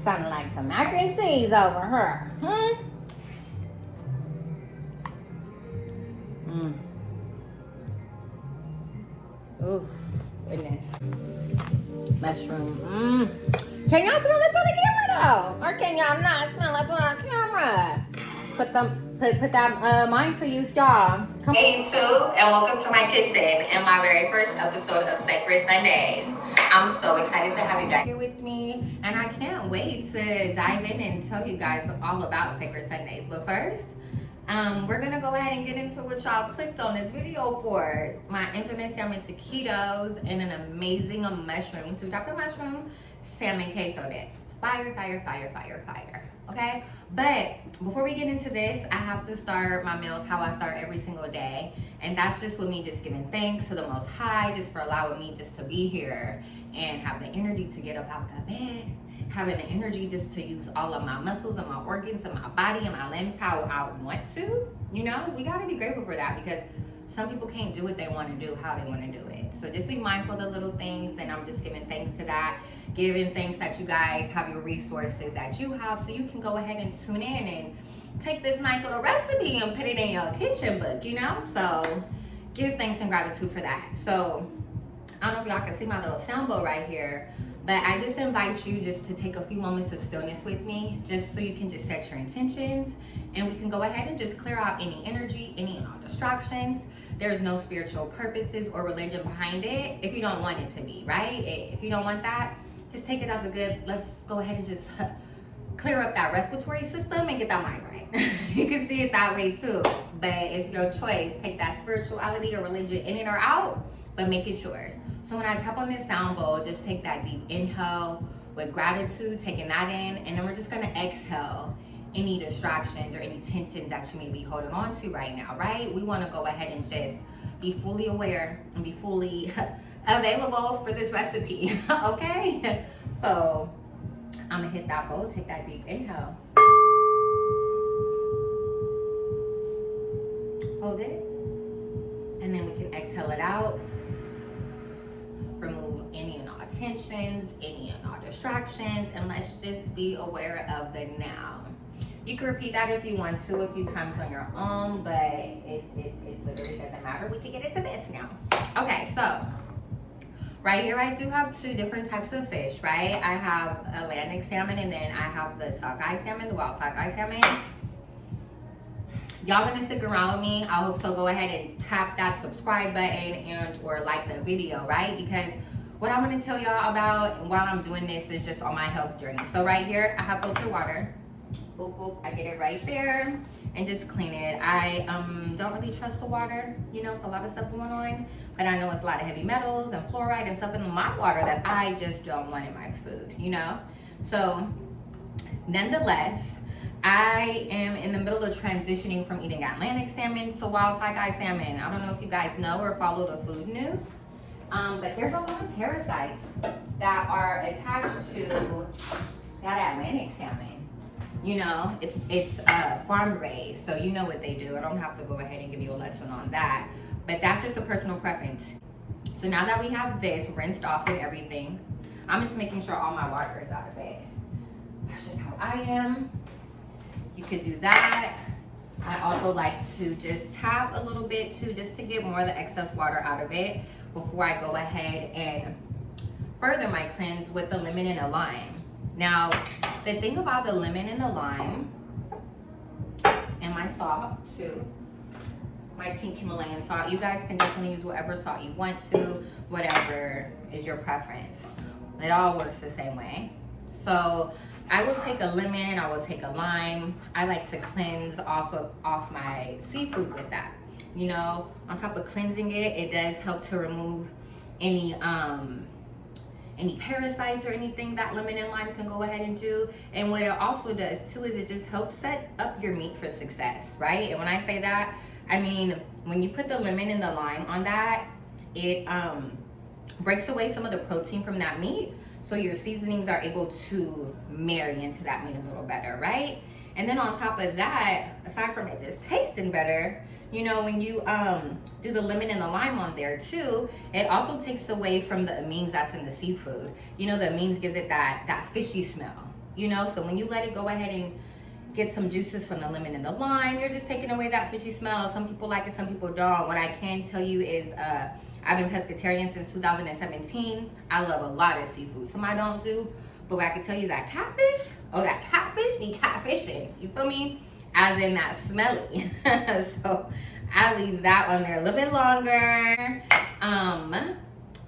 Sounding like some mac and cheese over here. Oof, goodness. Mushroom. Can y'all smell it through the camera though? Or can y'all not smell it through the camera? Put that mind to use, y'all. Hey YouTube, and welcome to my kitchen and my very first episode of Sacred Sundays. I'm so excited to have you guys here with me, and I can't wait to dive in and tell you guys all about Sacred Sundays. But first, we're gonna go ahead and get into what y'all clicked on this video for. My infamous Salmon Taquitos and an amazing mushroom, 2 mushroom, Salmon Queso dip. Fire, fire, fire, fire, fire. Okay? But before we get into this, I have to start my meals how I start every single day. And that's just with me just giving thanks to the Most High, just for allowing me just to be here and have the energy to get up out the bed, having the energy just to use all of my muscles and my organs and my body and my limbs how I want to. You know, we gotta be grateful for that, because some people can't do what they want to do how they want to do it. So just be mindful of the little things, and I'm just giving thanks to that. Giving thanks that you guys have your resources that you have, so you can go ahead and tune in and take this nice little recipe and put it in your kitchen book, you know? So give thanks and gratitude for that. So I don't know if y'all can see my little sound bowl right here, but I just invite you just to take a few moments of stillness with me, just so you can just set your intentions, and we can go ahead and just clear out any energy, any and all distractions. There's no spiritual purposes or religion behind it if you don't want it to be, right? If you don't want that, just take it as a good, let's go ahead and just clear up that respiratory system and get that mind right. You can see it that way too, but it's your choice. Take that spirituality or religion in it or out, but make it yours. So when I tap on this sound bowl, just take that deep inhale with gratitude, taking that in, and then we're just gonna exhale any distractions or any tensions that you may be holding on to right now, right? We wanna go ahead and just be fully aware and be fully available for this recipe, okay? So I'm gonna hit that bowl, take that deep inhale. Hold it, and then we can exhale it out. Remove any and all tensions, any and all distractions, and let's just be aware of the now. You can repeat that if you want to a few times on your own, but it literally doesn't matter. We can get into this now. Okay, so right here I do have 2 different types of fish, right? I have Atlantic salmon, and then I have the sockeye salmon, the wild sockeye salmon. Y'all gonna stick around with me. I hope so. Go ahead and tap that subscribe button and or like the video, right? Because what I'm gonna tell y'all about while I'm doing this is just on my health journey. So right here, I have filtered water. Boop, boop, I get it right there and just clean it. I don't really trust the water, you know, it's a lot of stuff going on, but I know it's a lot of heavy metals and fluoride and stuff in my water that I just don't want in my food, you know? So nonetheless, I am in the middle of transitioning from eating Atlantic salmon to wild sockeye salmon. I don't know if you guys know or follow the food news, but there's a lot of parasites that are attached to that Atlantic salmon. You know, it's farm raised, so you know what they do. I don't have to go ahead and give you a lesson on that, but that's just a personal preference. So now that we have this rinsed off and everything, I'm just making sure all my water is out of it. That's just how I am. You could do that. I also like to just tap a little bit too, just to get more of the excess water out of it before I go ahead and further my cleanse with the lemon and the lime. Now, the thing about the lemon and the lime, and my salt too, my pink Himalayan salt, you guys can definitely use whatever salt you want to, whatever is your preference. It all works the same way. So I will take a lemon, I will take a lime. I like to cleanse off my seafood with that. You know, on top of cleansing it, it does help to remove any parasites or anything that lemon and lime can go ahead and do. And what it also does too is it just helps set up your meat for success, right? And when I say that, I mean when you put the lemon and the lime on that, it breaks away some of the protein from that meat, so your seasonings are able to marry into that meat a little better, right? And then on top of that, aside from it just tasting better, you know, when you do the lemon and the lime on there too, it also takes away from the amines that's in the seafood. You know, the amines gives it that fishy smell, you know? So when you let it go ahead and get some juices from the lemon and the lime, you're just taking away that fishy smell. Some people like it, some people don't. What I can tell you is I've been pescatarian since 2017. I love a lot of seafood. Some I don't do, but what I can tell you is that catfish, that catfish be catfishing. You feel me? As in that smelly. So I leave that on there a little bit longer.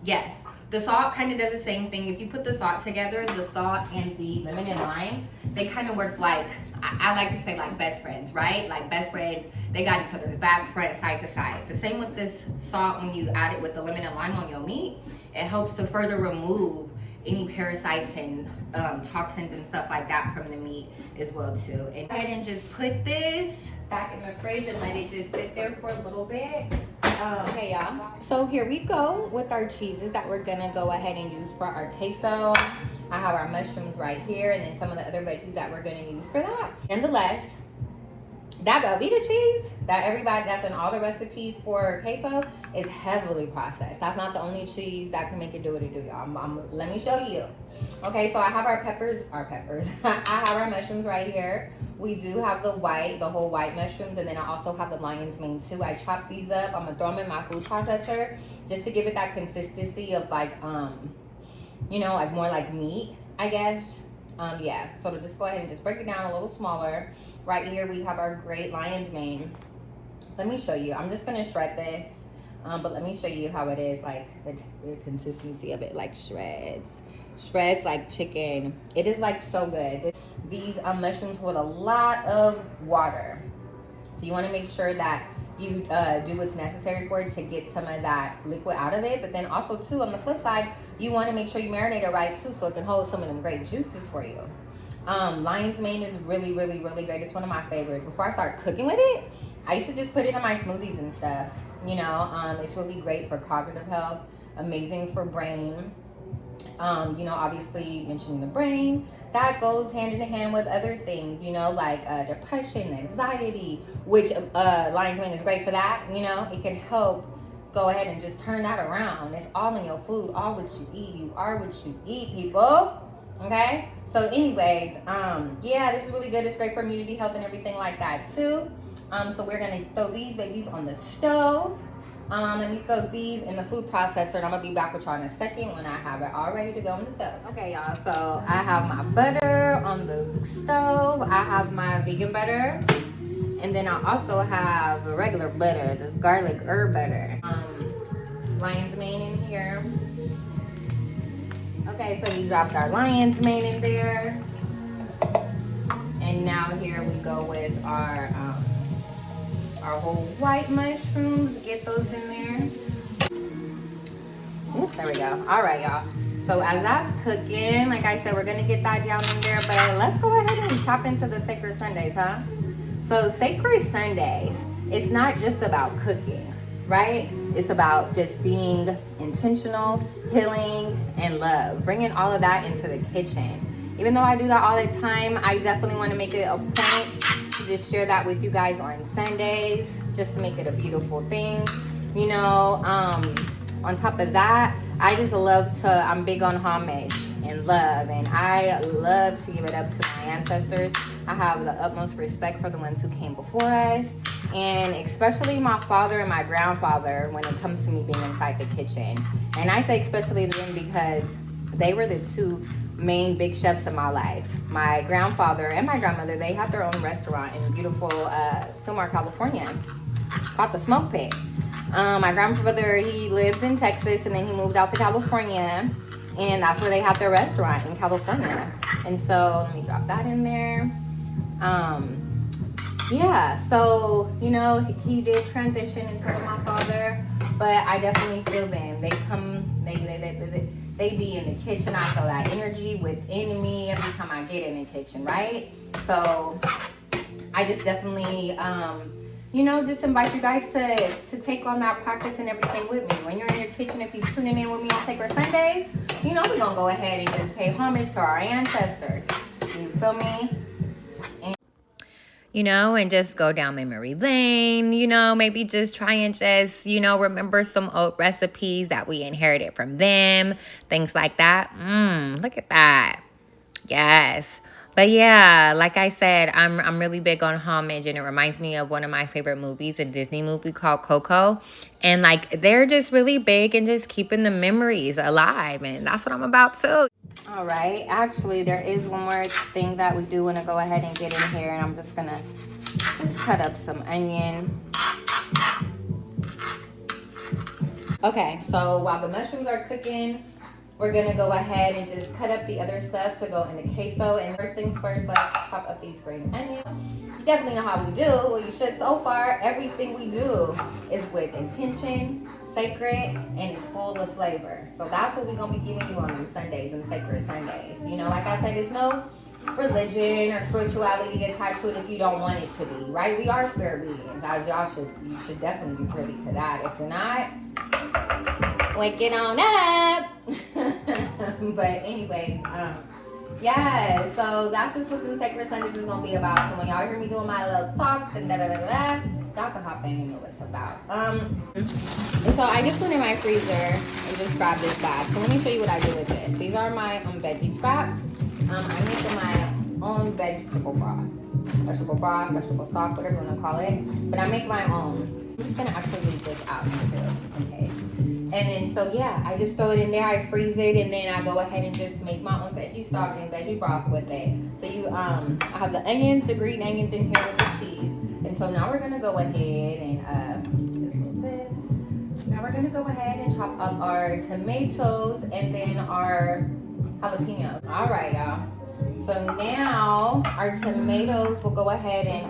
Yes, the salt kind of does the same thing. If you put the salt together, the salt and the lemon and lime, they kind of work like, I like to say like best friends, right? Like best friends, they got each other's back, front, side to side. The same with this salt when you add it with the lemon and lime on your meat. It helps to further remove any parasites and toxins and stuff like that from the meat as well too. And go ahead and just put this back in the fridge and let it just sit there for a little bit. Okay, y'all. So here we go with our cheeses that we're gonna go ahead and use for our queso. I have our mushrooms right here, and then some of the other veggies that we're gonna use for that. Nonetheless, that Velveeta cheese that everybody that's in all the recipes for queso is heavily processed. That's not the only cheese that can make it do what it do, y'all. Let me show you. Okay, so I have our peppers. I have our mushrooms right here. We do have the whole white mushrooms, and then I also have the lion's mane too. I chop these up. I'm gonna throw them in my food processor just to give it that consistency of like, you know, like more like meat, I guess. Yeah, so to just go ahead and just break it down a little smaller. Right here we have our great lion's mane. Let me show you. I'm just gonna shred this, but let me show you how it is, like the consistency of it, like shreds like chicken. It is like so good. These mushrooms hold a lot of water, so you want to make sure that you do what's necessary for it to get some of that liquid out of it. But then also too, on the flip side, you want to make sure you marinate it right too, so it can hold some of them great juices for you. Lion's mane is really great. It's one of my favorites. Before I start cooking with it, I used to just put it in my smoothies and stuff. You know, it's really great for cognitive health, amazing for brain. You know, obviously mentioning the brain, that goes hand in hand with other things, you know, like depression, anxiety, which lion's mane is great for that. You know, it can help go ahead and just turn that around. It's all in your food, all what you eat. You are what you eat, people. Okay, so anyways, yeah, this is really good. It's great for immunity, health, and everything like that too. So we're gonna throw these babies on the stove. Let me throw these in the food processor, and I'm gonna be back with y'all in a second when I have it all ready to go on the stove. Okay, y'all, so I have my butter on the stove. I have my vegan butter, and then I also have a regular butter, this garlic herb butter. Lion's mane in here. Okay, so we dropped our lion's mane in there, and now here we go with our whole white mushrooms. Get those in there. Ooh, there we go. All right, y'all. So as that's cooking, like I said, we're gonna get that down in there, but let's go ahead and chop into the Sacred Sundays, huh? So Sacred Sundays, it's not just about cooking, right? It's about just being intentional, healing, and love. Bringing all of that into the kitchen. Even though I do that all the time, I definitely want to make it a point to just share that with you guys on Sundays, just to make it a beautiful thing. You know, on top of that, I just love to, I'm big on homage and love, and I love to give it up to my ancestors. I have the utmost respect for the ones who came before us, and especially my father and my grandfather when it comes to me being inside the kitchen. And I say especially them because they were the two main big chefs in my life. My grandfather and my grandmother, they had their own restaurant in beautiful Sylmar, California, called the Smoke Pit. My grandfather, he lived in Texas, and then he moved out to California, and that's where they had their restaurant, in California. And so let me drop that in there. Yeah, so you know, he did transition into my father, but I definitely feel them. They come, they be in the kitchen. I feel that energy within me every time I get in the kitchen, right? So I just definitely you know, just invite you guys to take on that practice and everything with me. When you're in your kitchen, if you're tuning in with me on Sacred Sundays, you know we're gonna go ahead and just pay homage to our ancestors. You feel me? You know, and just go down memory lane, you know, maybe just try and just, you know, remember some old recipes that we inherited from them, things like that. Look at that. Yes. But yeah, like I said, I'm really big on homage, and it reminds me of one of my favorite movies, a Disney movie called Coco. And like they're just really big and just keeping the memories alive, and that's what I'm about too. All right, actually there is one more thing that we do want to go ahead and get in here, and I'm just gonna cut up some onion. Okay, so while the mushrooms are cooking, we're gonna go ahead and just cut up the other stuff to go in the queso. And first things first, let's chop up these green onions. You definitely know how we do. Well, you should so far. Everything we do is with intention, sacred, and it's full of flavor. So that's what we're gonna be giving you on these Sundays and sacred Sundays. You know, like I said, there's no religion or spirituality attached to it if you don't want it to be, right? We are spirit beings, as you should definitely be privy to that. If you're not, wake it on up. But anyways, yeah, so that's just what the Sacred Sundays is gonna be about. So when y'all hear me doing my little talks and y'all can hop in and know what it's about. And so I just went in my freezer and just grabbed this bag. So let me show you what I do with this. These are my veggie scraps. I'm making my own vegetable broth, vegetable stock, whatever you want to call it. But I make my own. So I'm just gonna actually leave this out too. Okay. And then so yeah, I just throw it in there, I freeze it, and then I go ahead and just make my own veggie stock and veggie broth with it. So you I have the onions, the green onions in here with the cheese. And so now we're gonna go ahead and now we're gonna go ahead and chop up our tomatoes and then our jalapenos. All right, y'all. So now our tomatoes, we'll go ahead and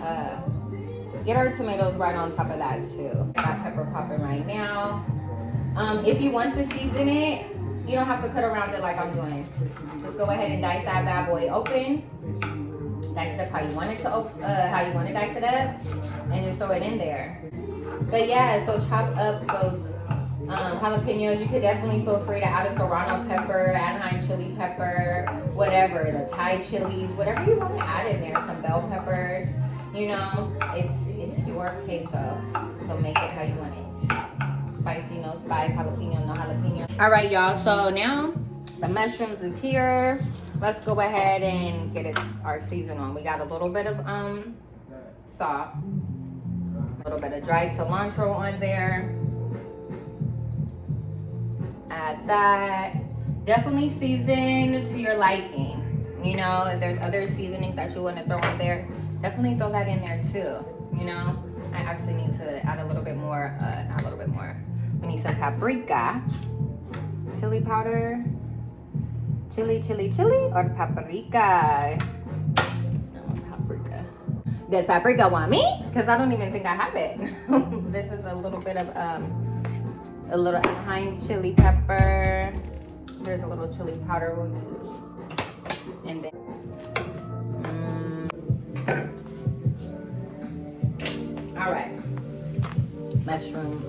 get our tomatoes right on top of that too. Got pepper popping right now. If you want to season it, you don't have to cut around it like I'm doing. Just go ahead and dice that bad boy open. Dice it up how you want it to dice it up, and just throw it in there. But yeah, so chop up those jalapenos. You could definitely feel free to add a serrano pepper, Anaheim chili pepper, whatever, the Thai chilies, whatever you want to add in there. Some bell peppers. You know, it's your queso, so make it how you want it. Spicy, no spice, jalapeno, no jalapeno. All right, y'all, so now the mushrooms is here. Let's go ahead and get our season on. We got a little bit of salt, a little bit of dried cilantro on there. Add that. Definitely season to your liking. You know, if there's other seasonings that you want to throw in there, definitely throw that in there too. You know, I actually need to add a little bit more, not a little bit more. We need some paprika, chili powder, chili, or paprika. No, paprika. Does paprika want me? Because I don't even think I have it. This is a little bit of a little Anaheim chili pepper. There's a little chili powder we'll use, and then all right, mushroom.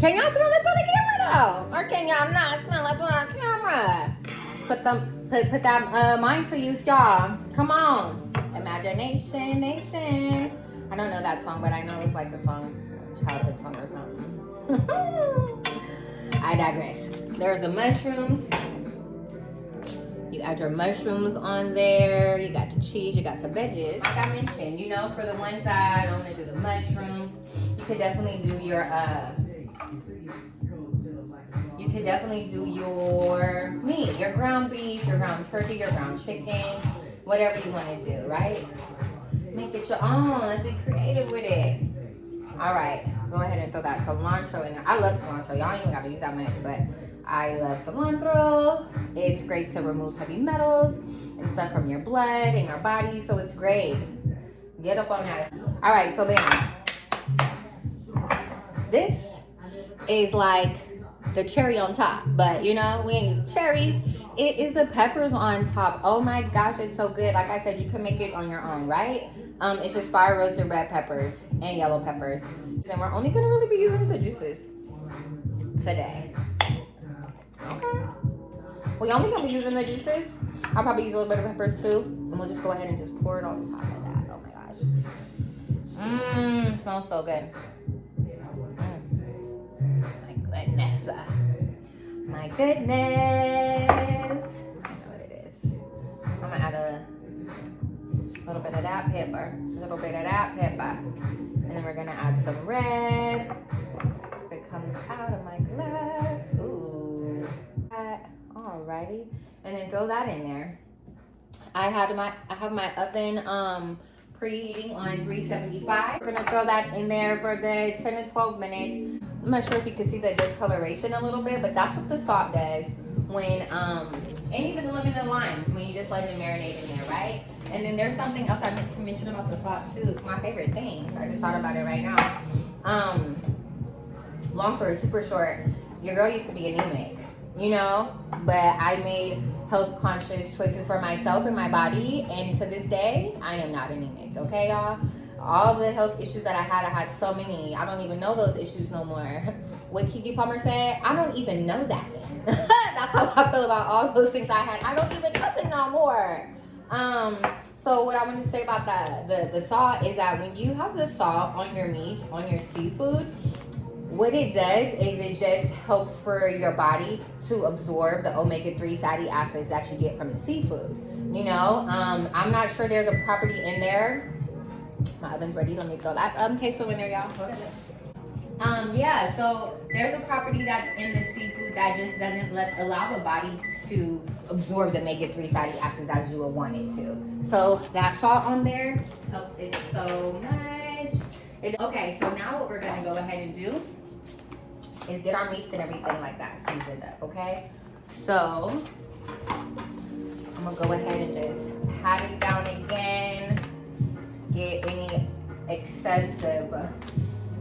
Can y'all smell it through the camera though? Or can y'all not smell it through the camera? Put that mind to use, y'all. Come on. Imagination Nation. I don't know that song, but I know it's like a song, a childhood song or something. I digress. There's the mushrooms. You add your mushrooms on there. You got the cheese, you got your veggies. Like I mentioned, you know, for the ones that don't want to do the mushrooms, you could definitely do your meat, your ground beef, your ground turkey, your ground chicken, whatever you want to do, right? Make it your own. Let's be creative with it. All right, go ahead and throw that cilantro in there. I love cilantro. Y'all ain't even got to use that much, but I love cilantro. It's great to remove heavy metals and stuff from your blood and your body, so it's great. Get up on that. All right, so then this is like the cherry on top, but you know, we ain't use cherries. It is the peppers on top. Oh my gosh, it's so good. Like I said, you can make it on your own, right? It's just fire roasted red peppers and yellow peppers. And we're only gonna really be using the juices today. Okay. We only gonna be using the juices. I'll probably use a little bit of peppers too. And we'll just go ahead and just pour it on top of that. Oh my gosh. Smells so good. Goodness. My goodness. I know what it is. I'm gonna add a A little bit of that pepper. A little bit of that pepper. And then we're gonna add some red. It comes out of my glass. Ooh. Alrighty. And then throw that in there. I have my oven preheating on 375. We're gonna throw that in there for a good 10 to 12 minutes. I'm not sure if you can see the discoloration a little bit, but that's what the salt does when and even the lemon and limes when you just let them marinate in there, right? And then there's something else I meant to mention about the salt too. It's my favorite thing. I just thought about it right now. Long story super short, your girl used to be anemic, you know, but I made health conscious choices for myself and my body, and to this day I am not anemic. Okay, y'all, all the health issues that I had so many. I don't even know those issues no more. What Kiki Palmer said, I don't even know that. That's how I feel about all those things I had. I don't even know it no more. So what I want to say about the salt is that when you have the salt on your meat, on your seafood, what it does is it just helps for your body to absorb the omega-3 fatty acids that you get from the seafood. You know, I'm not sure there's a property in there. My oven's ready. Let me throw that queso in there, y'all. Yeah, so there's a property that's in the seafood that just doesn't allow the body to absorb the omega-3 fatty acids as you would want it to. So that salt on there helps it so much. Okay, so now what we're gonna go ahead and do is get our meats and everything like that seasoned up, okay? So I'm gonna go ahead and just pat it down again, get any excessive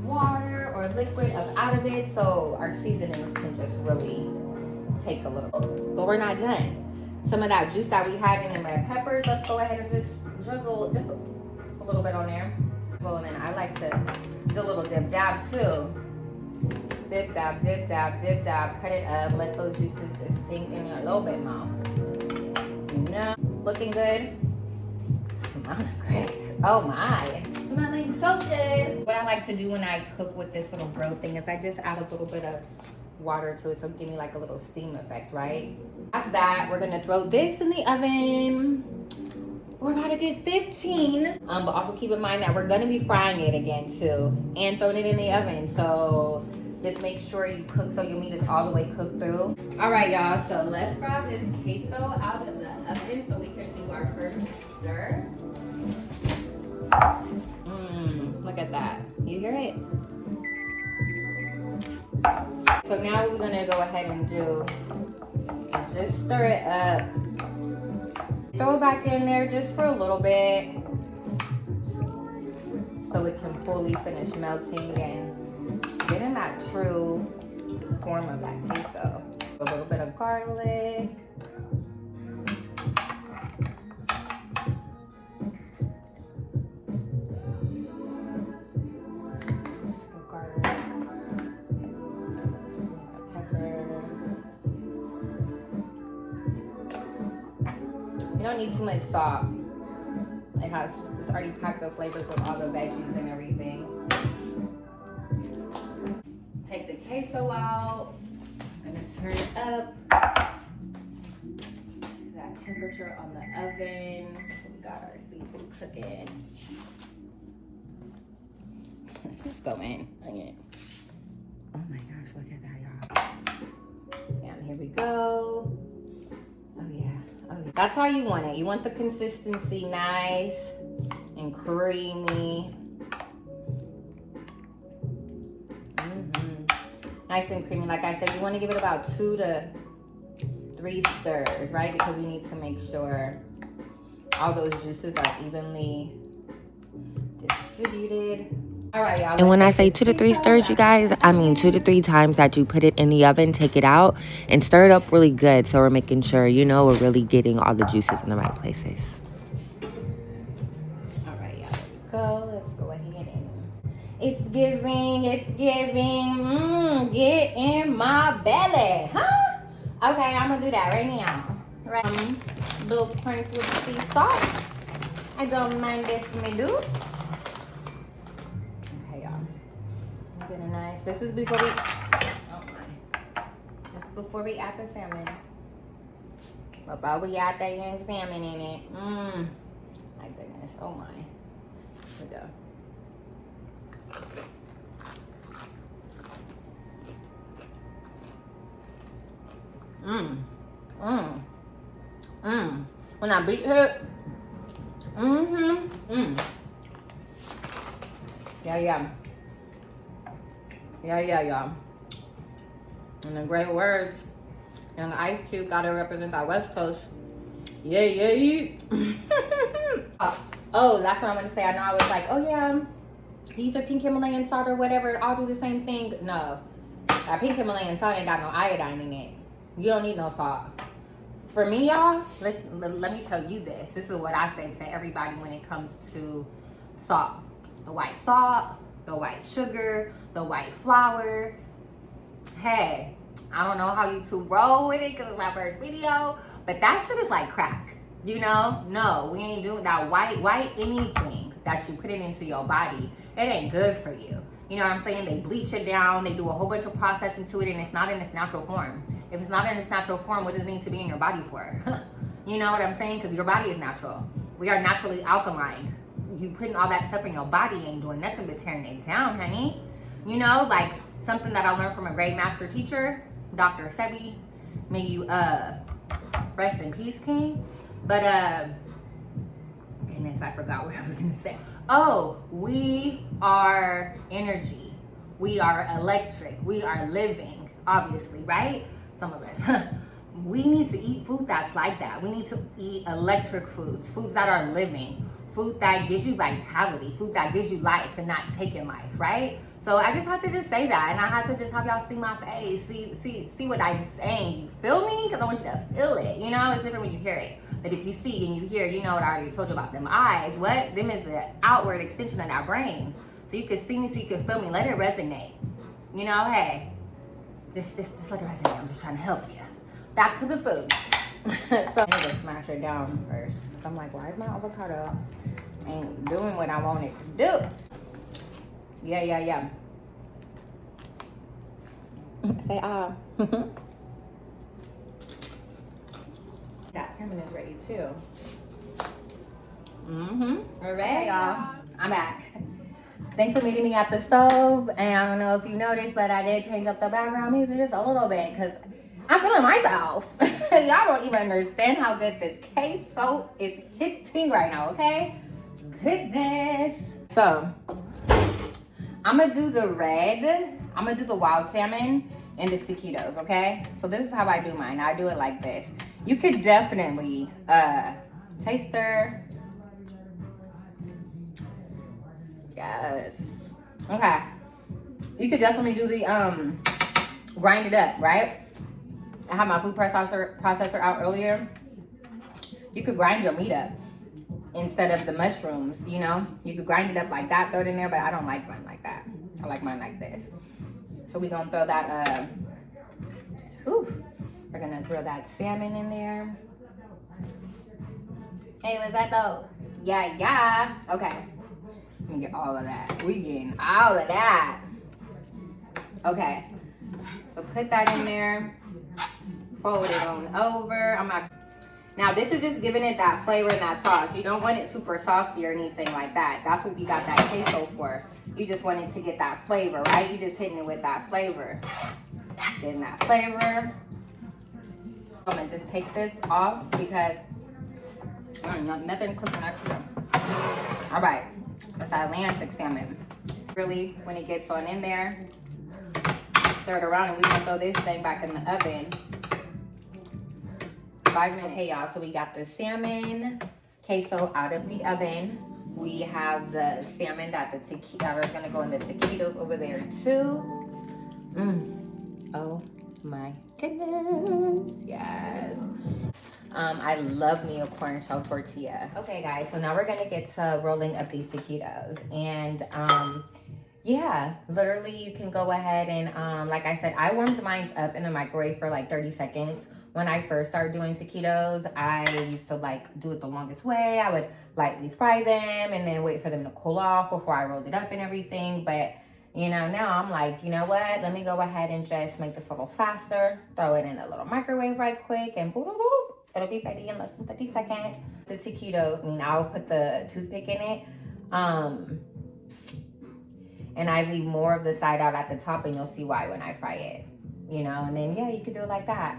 water or liquid out of it so our seasonings can just really take a little. But we're not done. Some of that juice that we had in the red peppers, let's go ahead and just drizzle just a little bit on there. Well, and then I like to do a little dip dab too. Dip dab, dip dab, dip dab. Cut it up. Let those juices just sink in a little bit more. You know, looking good. Smelling great. Oh my, smelling so good. What I like to do when I cook with this little grill thing is I just add a little bit of water to it, so give me like a little steam effect, right? After that, we're gonna throw this in the oven. We're about to get 15. But also keep in mind that we're gonna be frying it again too, and throwing it in the oven. So just make sure you cook so your meat is all the way cooked through. All right, y'all. So let's grab this queso out of the oven so we can do our first stir. Look at that. You hear it? So now what we're gonna go ahead and do is just stir it up. Throw it back in there just for a little bit so it can fully finish melting and get in that true form of that queso. A little bit of garlic. You don't need too much salt. It's already packed with flavors with all the veggies and everything. Take the queso out. I'm gonna turn it up. That temperature on the oven. We got our seafood cooking. Let's just go in. Again. Oh my gosh, look at that, y'all. And here we go. Oh yeah. That's how you want it. You want the consistency nice and creamy. Nice and creamy. Like I said, you want to give it about 2 to 3 stirs, right? Because we need to make sure all those juices are evenly distributed. All right, y'all. And when I say 2 to 3 stirs, you guys, I mean 2 to 3 times that you put it in the oven, take it out, and stir it up really good. So we're making sure, you know, we're really getting all the juices in the right places. All right, y'all. There we go. Let's go ahead and it's giving. Get in my belly, huh? Okay, I'm gonna do that right now. Right, blue points with sea salt. I don't mind if me do. Nice. This is before we. Oh my. This is before we add the salmon. Before we add that young salmon in it. My goodness. Oh my. Here we go. When I beat it, yeah. And the great words and the Ice Cube gotta represent our West Coast. Yeah. Oh, that's what I'm gonna say. I know I was like, oh yeah, these are pink Himalayan salt or whatever. I'll do the same thing. No, that pink Himalayan salt ain't got no iodine in it. You don't need no salt. For me, y'all, listen, let me tell you this. This is what I say to everybody when it comes to salt. The white salt, the white sugar, the white flour. Hey, I don't know how YouTube roll with it because it's my first video, but that shit is like crack. You know? No, we ain't doing that white anything that you put it into your body. It ain't good for you. You know what I'm saying? They bleach it down. They do a whole bunch of processing to it, and it's not in its natural form. If it's not in its natural form, what does it need to be in your body for? You know what I'm saying? Because your body is natural. We are naturally alkaline. You putting all that stuff in your body ain't doing nothing but tearing it down, honey. You know, like something that I learned from a great master teacher, Dr. Sebi. May you rest in peace, King. But goodness, I forgot what I was gonna say. Oh, we are energy. We are electric. We are living, obviously, right? Some of us. We need to eat food that's like that. We need to eat electric foods, foods that are living, food that gives you vitality, food that gives you life and not taking life, right? So I just had to just say that, and I had to just have y'all see my face, see what I'm saying. You feel me? Because I want you to feel it. You know, it's different when you hear it. But if you see and you hear, you know what I already told you about them eyes. What? Them is the outward extension of that brain. So you can see me, so you can feel me. Let it resonate. You know, hey, just let it resonate. I'm just trying to help you. Back to the food. So I need to smash it down first. I'm like, why is my avocado ain't doing what I want it to do? Yeah. Say That salmon is ready too. All right, y'all. I'm back. Thanks for meeting me at the stove. And I don't know if you noticed, but I did change up the background music just a little bit because I'm feeling myself. Y'all don't even understand how good this queso is hitting right now, okay? Goodness. So, I'm gonna do the red. I'm gonna do the wild salmon and the taquitos, okay? So this is how I do mine. I do it like this. You could definitely taster. Yes. Okay. You could definitely do the grind it up, right? I had my food processor out earlier. You could grind your meat up instead of the mushrooms, you know? You could grind it up like that, throw it in there, but I don't like mine like that. I like mine like this. So we're gonna throw that, we're gonna throw that salmon in there. Hey, what's that though? Yeah. Okay. Let me get all of that. We getting all of that. Okay. So put that in there. Fold it on over. Now this is just giving it that flavor and that sauce. You don't want it super saucy or anything like that. That's what we got that queso for. You just want it to get that flavor, right? You just hitting it with that flavor. Getting that flavor. I'm gonna just take this off because nothing cooking extra. All right, that's Atlantic salmon. Really, when it gets on in there, stir it around and we're gonna throw this thing back in the oven. 5 minutes. Hey y'all, so we got the salmon queso out of the oven. We have the salmon that the taquito is gonna go in the taquitos over there too. Oh my goodness, yes. I love me a corn shell tortilla. Okay guys, so now we're gonna get to rolling up these taquitos. And yeah, literally you can go ahead and like I said, I warmed mine up in the microwave for like 30 seconds. When I first started doing taquitos, I used to like do it the longest way. I would lightly fry them and then wait for them to cool off before I rolled it up and everything. But you know, now I'm like, you know what? Let me go ahead and just make this a little faster. Throw it in a little microwave right quick and boop, boop, boop. It'll be ready in less than 30 seconds. The taquito, I mean, I'll put the toothpick in it. And I leave more of the side out at the top, and you'll see why when I fry it. You know, and then, yeah, you could do it like that.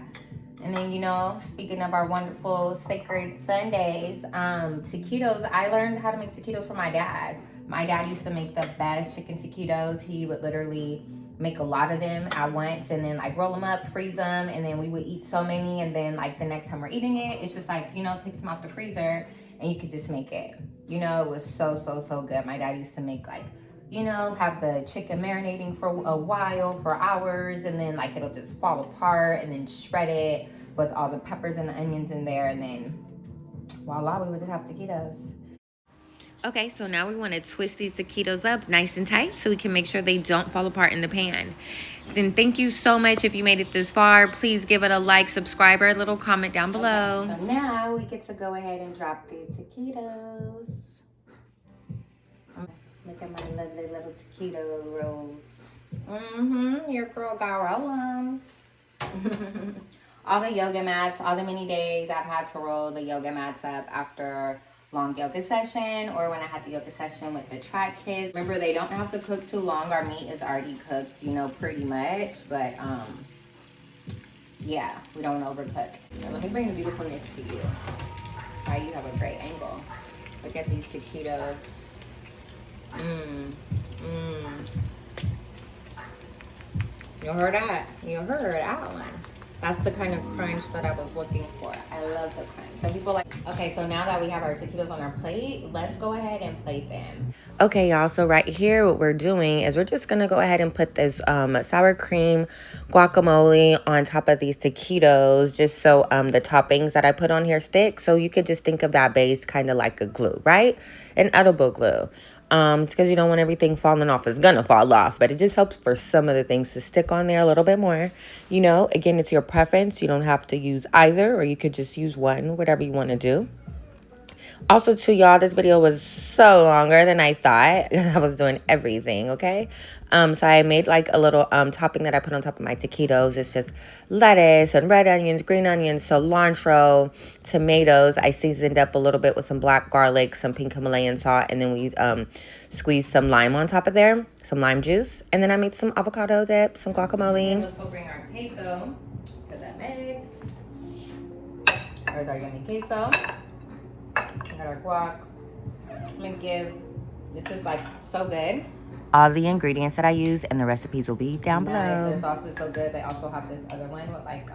And then, you know, speaking of our wonderful sacred Sundays, taquitos, I learned how to make taquitos from my dad. My dad used to make the best chicken taquitos. He would literally make a lot of them at once and then like roll them up, freeze them, and then we would eat so many, and then like the next time we're eating it, it's just like, you know, takes them out the freezer and you could just make it. You know, it was so good. My dad used to make like, you know, have the chicken marinating for a while, for hours, and then like it'll just fall apart, and then shred it with all the peppers and the onions in there, and then voila, we would just have taquitos. Okay, so now we want to twist these taquitos up nice and tight so we can make sure they don't fall apart in the pan. Then thank you so much if you made it this far. Please give it a like, subscribe, or a little comment down below. Okay, so now we get to go ahead and drop these taquitos. Look at my lovely little taquito rolls. Your girl got roll-ons. All the yoga mats, all the many days I've had to roll the yoga mats up after long yoga session, or when I had the yoga session with the track kids. Remember, they don't have to cook too long. Our meat is already cooked, you know, pretty much. But yeah, we don't want to overcook. Now, let me bring the beautifulness to you. Why you have a great angle. Look at these taquitos. You heard that? You heard that one. That's the kind of crunch that I was looking for. I love the crunch. Some people like, okay, so now that we have our taquitos on our plate, let's go ahead and plate them. Okay, y'all, so right here, what we're doing is we're just going to go ahead and put this sour cream guacamole on top of these taquitos, just so the toppings that I put on here stick. So you could just think of that base kind of like a glue, right? An edible glue. It's because you don't want everything falling off. It's gonna fall off, but it just helps for some of the things to stick on there a little bit more. You know, again, it's your preference. You don't have to use either, or you could just use one, whatever you want to do. Also, too, y'all, this video was so longer than I thought. I was doing everything, okay? So I made like a little topping that I put on top of my taquitos. It's just lettuce and red onions, green onions, cilantro, tomatoes. I seasoned up a little bit with some black garlic, some pink Himalayan salt, and then we squeezed some lime on top of there, some lime juice. And then I made some avocado dip, some guacamole. Let's also bring our queso to the mix. There's our yummy queso. We got our guac. I'm gonna give, this is like so good. All the ingredients that I use and the recipes will be down below. Their sauce is so good. They also have this other one with like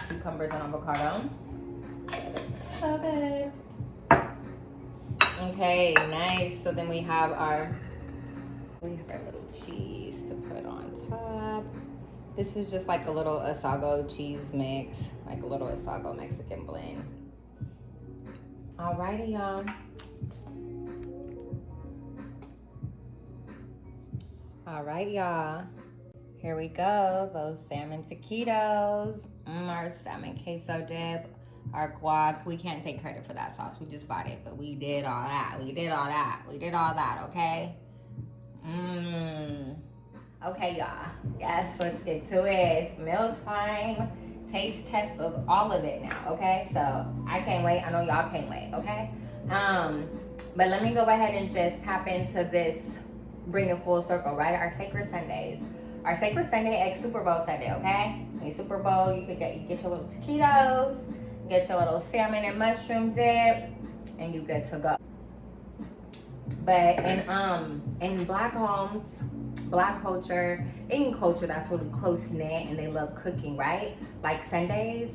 cucumbers and avocado. So good. Okay, nice. So then we have our little cheese to put on top. This is just like a little asago cheese mix, like a little asago Mexican blend. Alrighty, y'all. Alright, y'all. Here we go. Those salmon taquitos. Our salmon queso dip. Our guac. We can't take credit for that sauce. We just bought it, but we did all that. We did all that, okay? Okay, y'all. Yes, let's get to it. It's meal time. Taste test of all of it now, okay? So I can't wait. I know y'all can't wait, okay? But let me go ahead and just tap into this, bring it full circle, right? Our Sacred Sundays. Our Sacred Sunday egg Super Bowl Sunday, okay? In Super Bowl, you could get your little taquitos, get your little salmon and mushroom dip, and you good to go. But in Black homes, Black culture, any culture that's really close-knit and they love cooking, right? Like Sundays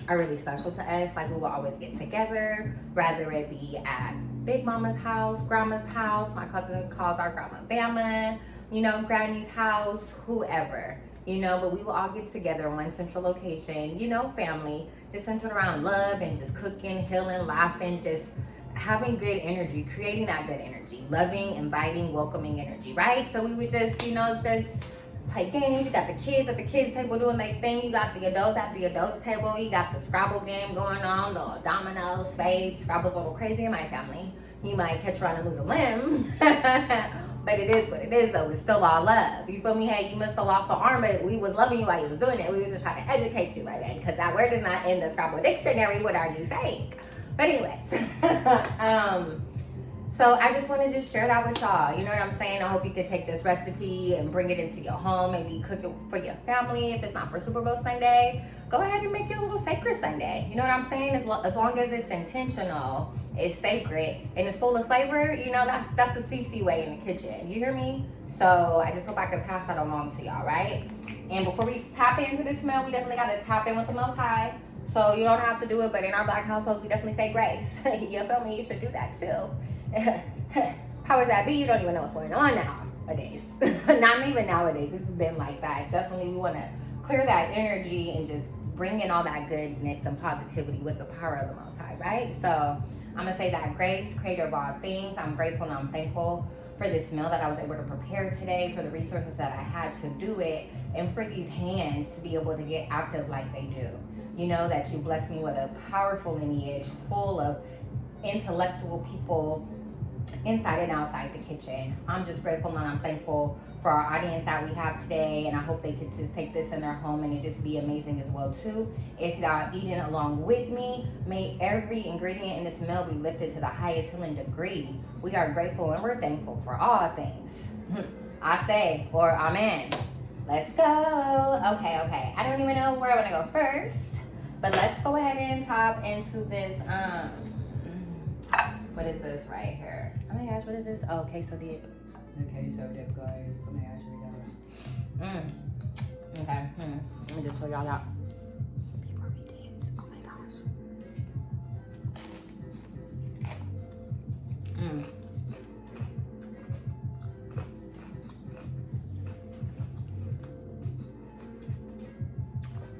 are really special to us. Like we will always get together, whether it be at Big Mama's house, Grandma's house, my cousin calls our Grandma Bama, you know, Granny's house, whoever, you know, but we will all get together in one central location, you know, family, just centered around love and just cooking, healing, laughing, just having good energy, creating that good energy, loving, inviting, welcoming energy, right? So we would just, you know, just play games. You got the kids at the kids table doing their thing. You got the adults at the adults table. You got the Scrabble game going on, the dominoes, spades. Scrabble's a little crazy in my family. You might catch around and lose a limb. But it is what it is, though. It's still all love. You feel me? Hey, you must have lost the arm, but we was loving you while you was doing it. We was just trying to educate you, right, baby? Because that word is not in the Scrabble dictionary. What are you saying? But anyways, so I just want to just share that with y'all. You know what I'm saying? I hope you could take this recipe and bring it into your home. Maybe cook it for your family. If it's not for Super Bowl Sunday, go ahead and make your little sacred Sunday. You know what I'm saying? As long as it's intentional, it's sacred, and it's full of flavor, you know, that's the CC way in the kitchen. You hear me? So I just hope I can pass that along to y'all, right? And before we tap into this meal, we definitely got to tap in with the Most High. So you don't have to do it, but in our Black households, we definitely say grace. You feel me? You should do that too. Powers that be, you don't even know what's going on nowadays. Not even nowadays. It's been like that. Definitely, we want to clear that energy and just bring in all that goodness and positivity with the power of the Most High, right? So I'm going to say that grace, creator of all things, I'm grateful and I'm thankful for this meal that I was able to prepare today, for the resources that I had to do it, and for these hands to be able to get active like they do. You know, that you blessed me with a powerful lineage full of intellectual people inside and outside the kitchen. I'm just grateful and I'm thankful for our audience that we have today, and I hope they could just take this in their home and it just be amazing as well too. If y'all eating along with me, may every ingredient in this meal be lifted to the highest healing degree. We are grateful and we're thankful for all things. I say, or amen. Let's go. Okay. I don't even know where I want to go first, but let's go ahead and top into this what is this right here? Oh my gosh, what is this? Oh, queso dip. The queso dip, guys. Oh my gosh, here we go. Okay. Let me just show y'all that before we dance. Oh my gosh.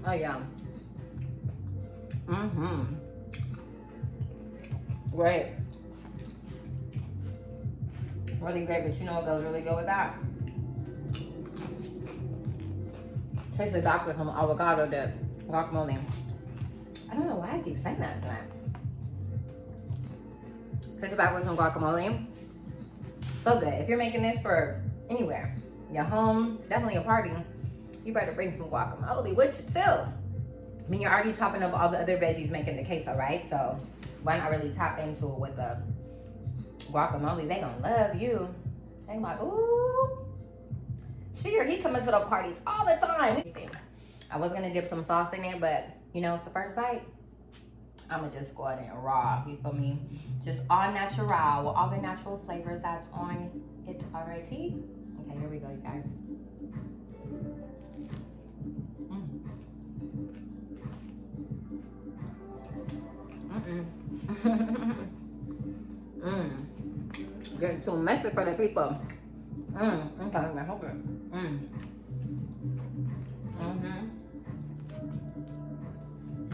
Oh yeah. Great. Really great, but you know what goes really good with that? Tastes the back with some avocado dip, guacamole. I don't know why I keep saying that tonight. Taste the back with some guacamole. So good. If you're making this for anywhere, your home, definitely a party, you better bring some guacamole with you too. I mean, you're already chopping up all the other veggies making the queso, right? So why not really tap into it with the guacamole? They gonna love you. They like, ooh, she or he coming to the parties all the time. I was gonna dip some sauce in it, but you know, it's the first bite. I'ma just go ahead and raw, you feel me? Just all natural, with all the natural flavors that's on it already. Okay, here we go, you guys. Getting too messy for the people. Okay, I'm hungry.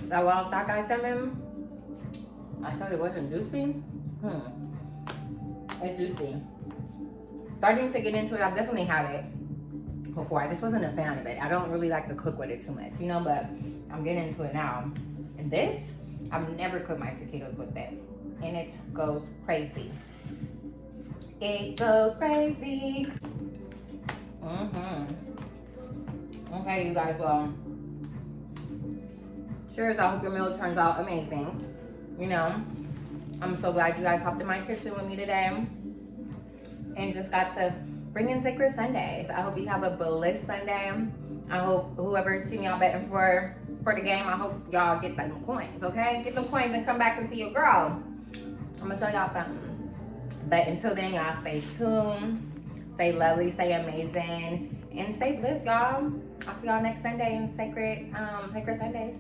That wild sockeye salmon, I thought it wasn't juicy. It's juicy. Starting to get into it, I've definitely had it before. I just wasn't a fan of it. I don't really like to cook with it too much, you know, but I'm getting into it now. And this, I've never cooked my taquitos with it. And it goes crazy. It goes crazy. Okay, you guys, well, cheers. I hope your meal turns out amazing. You know, I'm so glad you guys hopped in my kitchen with me today and just got to bring in Sacred Sundays. I hope you have a bliss Sunday. I hope whoever see me out betting for the game, I hope y'all get them coins, okay? Get them coins and come back and see your girl. I'm gonna show y'all something. But until then, y'all stay tuned, stay lovely, stay amazing, and stay blessed, y'all. I'll see y'all next Sunday in Sacred Sundays.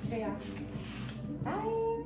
Okay, y'all. Bye.